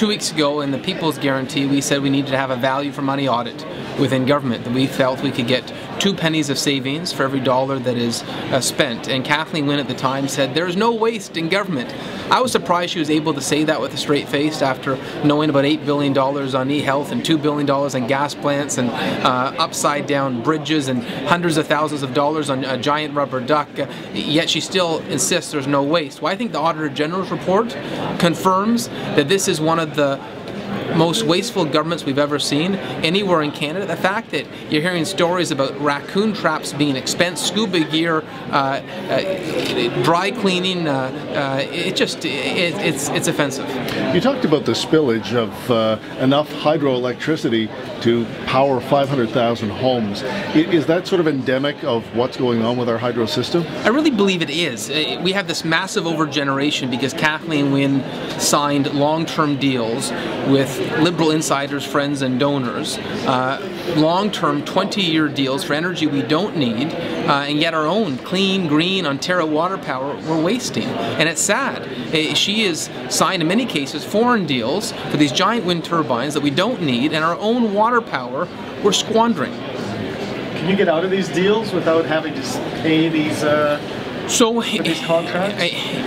2 weeks ago in the People's Guarantee, we said we needed to have a value for money audit within government, that we felt we could get 2 pennies of savings for every dollar that is spent. And Kathleen Wynne at the time said there's no waste in government. I was surprised she was able to say that with a straight face after knowing about $8 billion on e-health and $2 billion on gas plants and upside down bridges and hundreds of thousands of dollars on a giant rubber duck, yet she still insists there's no waste. Well, I think the Auditor General's report confirms that this is one of the most wasteful governments we've ever seen anywhere in Canada. The fact that you're hearing stories about raccoon traps being expensed, scuba gear, dry cleaning, it's offensive. You talked about the spillage of enough hydroelectricity to power 500,000 homes. Is that sort of endemic of what's going on with our hydro system? I really believe it is. We have this massive overgeneration because Kathleen Wynne signed long-term deals with Liberal insiders, friends and donors, long-term 20-year deals for energy we don't need, and yet our own clean, green Ontario water power we're wasting. And it's sad. She has signed in many cases foreign deals for these giant wind turbines that we don't need, and our own water power we're squandering. Can you get out of these deals without having to pay these contracts?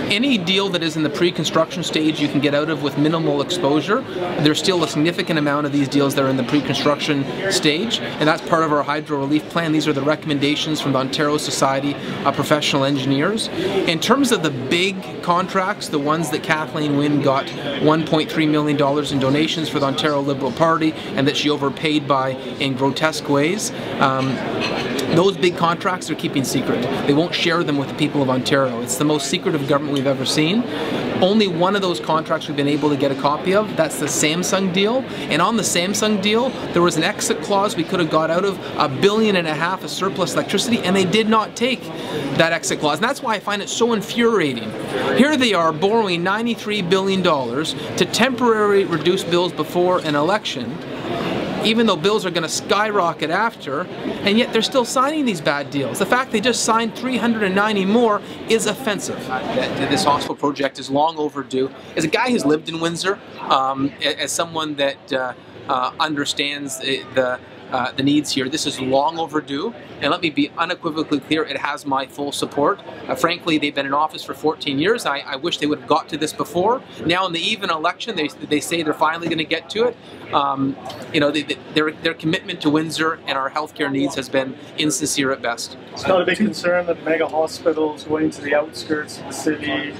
Any deal that is in the pre-construction stage you can get out of with minimal exposure. There's still a significant amount of these deals that are in the pre-construction stage, and that's part of our hydro relief plan. These are the recommendations from the Ontario Society of Professional Engineers. In terms of the big contracts, the ones that Kathleen Wynne got $1.3 million in donations for the Ontario Liberal Party and that she overpaid by in grotesque ways, those big contracts are keeping secret. They won't share them with the people of Ontario. It's the most secretive government we've ever seen. Only one of those contracts we've been able to get a copy of. That's the Samsung deal. And on the Samsung deal, there was an exit clause we could have got out of $1.5 billion of surplus electricity, and they did not take that exit clause. And that's why I find it so infuriating. Here they are borrowing $93 billion to temporarily reduce bills before an election, even though bills are going to skyrocket after, and yet they're still signing these bad deals. The fact they just signed 390 more is offensive. This hospital project is long overdue. As a guy who's lived in Windsor, as someone that understands the needs here, this is long overdue, and let me be unequivocally clear, it has my full support. Frankly, they've been in office for 14 years. I wish they would have got to this before. Now in the even election, they say they're finally going to get to it. You know, their commitment to Windsor and our healthcare needs has been insincere at best. It's not a big concern that mega hospitals going to the outskirts of the city,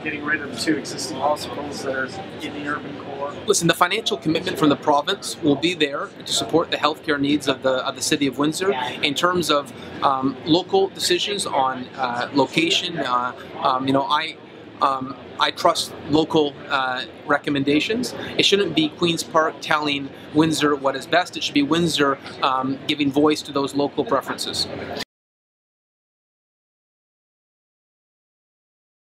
getting rid of the 2 existing hospitals that are in the urban core. Listen, the financial commitment from the province will be there to support the healthcare needs of the city of Windsor. In terms of local decisions on location, you know, I trust local recommendations. It shouldn't be Queen's Park telling Windsor what is best. It should be Windsor giving voice to those local preferences.